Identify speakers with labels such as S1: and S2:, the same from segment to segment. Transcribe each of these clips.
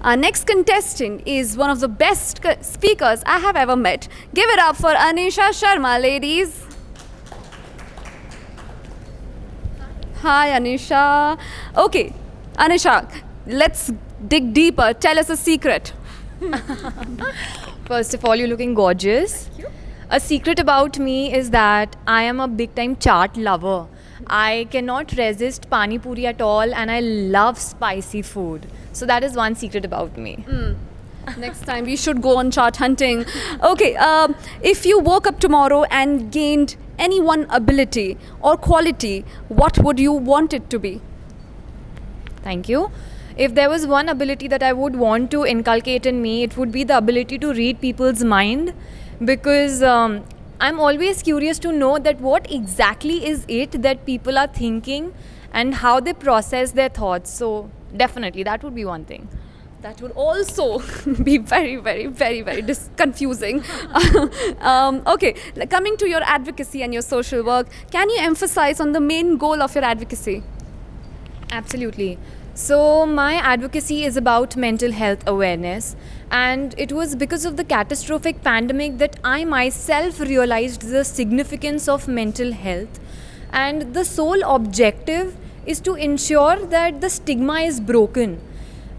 S1: Our next contestant is one of the best speakers I have ever met. Give it up for Anisha Sharma, ladies. Hi, Anisha. Okay, Anisha, let's dig deeper. Tell us a secret.
S2: First of all, you're looking gorgeous. Thank you. A secret about me is that I am a big time chaat lover. I cannot resist pani puri at all, and I love spicy food. So that is one secret about me.
S1: Next time we should go on chart hunting. Okay, if you woke up tomorrow and gained any one ability or quality, what would you want it to be?
S2: Thank you. If there was one ability that I would want to inculcate in me, it would be the ability to read people's mind, because I'm always curious to know that what exactly is it that people are thinking and how they process their thoughts. So definitely that would be one thing.
S1: That would also be very, very, very, very confusing. Okay, coming to your advocacy and your social work, can you emphasize on the main goal of your advocacy?
S2: Absolutely. So my advocacy is about mental health awareness, and it was because of the catastrophic pandemic that I myself realized the significance of mental health, and the sole objective is to ensure that the stigma is broken,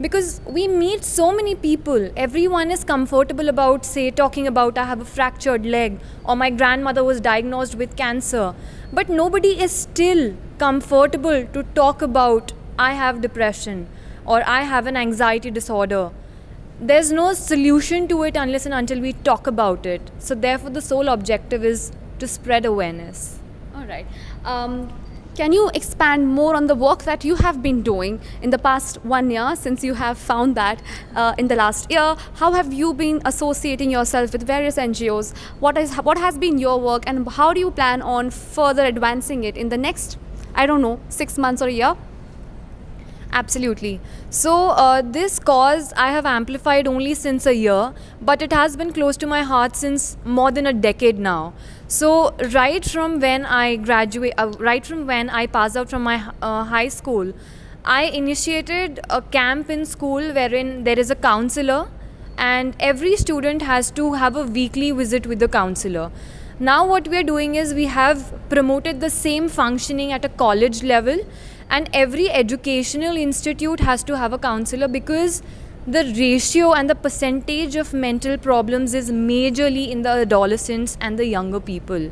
S2: because we meet so many people. Everyone is comfortable about, say, talking about I have a fractured leg or my grandmother was diagnosed with cancer, but nobody is still comfortable to talk about I have depression or I have an anxiety disorder. There's no solution to it unless and until we talk about it. So therefore the sole objective is to spread awareness.
S1: All right. Can you expand more on the work that you have been doing in the past 1 year, since you have found that in the last year? How have you been associating yourself with various NGOs? What has been your work, and how do you plan on further advancing it in the next, 6 months or a year?
S2: Absolutely. So this cause I have amplified only since a year, but it has been close to my heart since more than a decade now. So right from when I passed out from my high school, I initiated a camp in school wherein there is a counselor, and every student has to have a weekly visit with the counselor. Now what we are doing is we have promoted the same functioning at a college level, and every educational institute has to have a counselor, because the ratio and the percentage of mental problems is majorly in the adolescents and the younger people.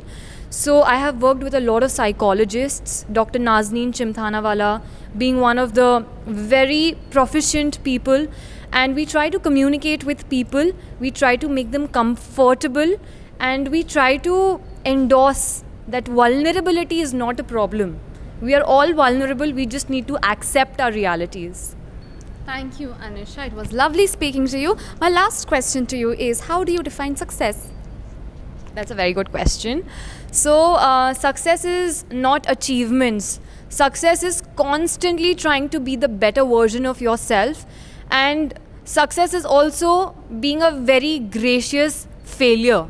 S2: So I have worked with a lot of psychologists, Dr. Nazneen Chimthanawala being one of the very proficient people, and we try to communicate with people, we try to make them comfortable, and we try to endorse that vulnerability is not a problem. We are all vulnerable, we just need to accept our realities.
S1: Thank you, Anisha. It was lovely speaking to you. My last question to you is, how do you define success?
S2: That's a very good question. So, success is not achievements. Success is constantly trying to be the better version of yourself. And success is also being a very gracious failure.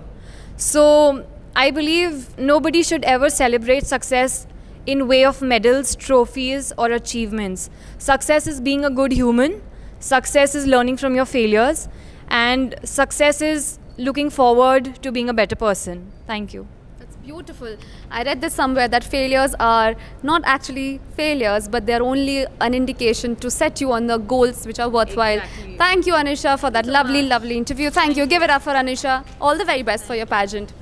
S2: So, I believe nobody should ever celebrate success in way of medals, trophies, or achievements. Success is being a good human. Success is learning from your failures. And success is looking forward to being a better person. Thank you.
S1: That's beautiful. I read this somewhere that failures are not actually failures, but they're only an indication to set you on the goals which are worthwhile.
S2: Exactly.
S1: Thank you, Anisha, for that lovely, lovely interview. Thank you. Give it up for Anisha. All the very best for your pageant.